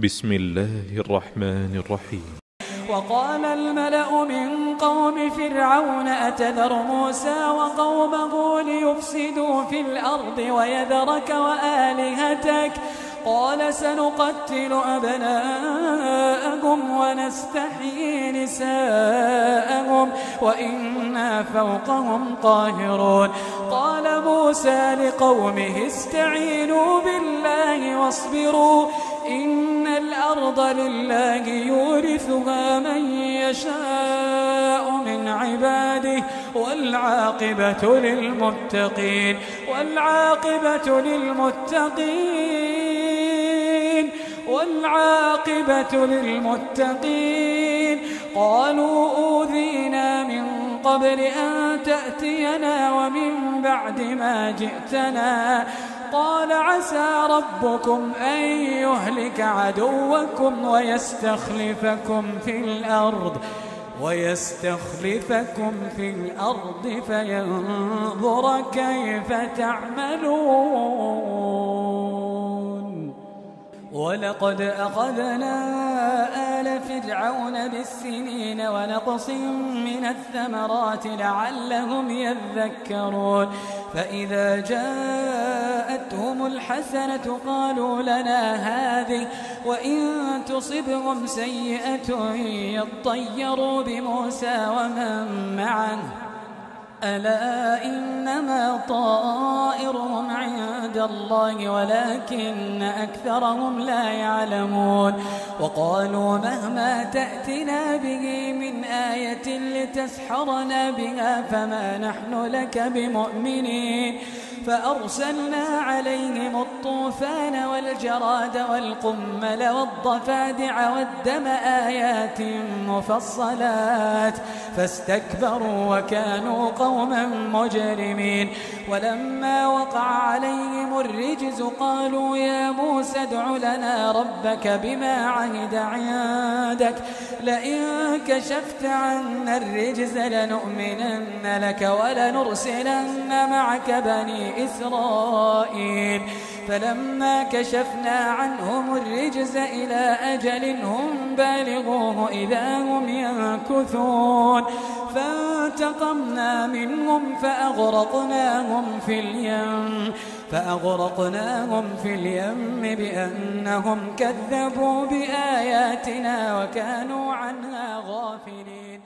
بسم الله الرحمن الرحيم. وقال الملأ من قوم فرعون أتذر موسى وقومه ليفسدوا في الأرض ويذرك وآلهتك قال سنقتل أبناءهم ونستحيي نساءهم وإنا فوقهم قاهرون. قال موسى لقومه استعينوا بالله واصبروا إن الأرض لله يورثها من يشاء من عباده والعاقبة للمتقين والعاقبة للمتقين. قالوا أوذينا من قبل أن تأتينا ومن بعد ما جئتنا قال عسى ربكم أن يهلك عدوكم ويستخلفكم في الأرض فينظر كيف تعملون. ولقد أخذنا آل فرعون بالسنين ونقص من الثمرات لعلهم يذكرون. فإذا جاءتهم الحسنة قالوا لنا هذه وإن تصبهم سيئة يطيروا بموسى ومن معه ألا إنما طائرهم عند الله ولكن أكثرهم لا يعلمون. وقالوا مهما تأتنا به من آية لتسحرنا بها فما نحن لك بمؤمنين. فأرسلنا عليهم الطوفان والجراد والقمل والضفادع والدم آيات مفصلات فاستكبروا وكانوا قوما مجرمين. ولما وقع عليهم الرجز قالوا يا موسى ادع لنا ربك بما عهد عندك لئن كشفت عنا الرجز لنؤمنن لك ولنرسلن معك بني إسرائيل. فلما كشفنا عنهم الرجز إلى أجل هم بالغوه إذا هم ينكثون. فانتقمنا منهم فأغرقناهم في اليم بأنهم كذبوا بآياتنا وكانوا عنها غافلين.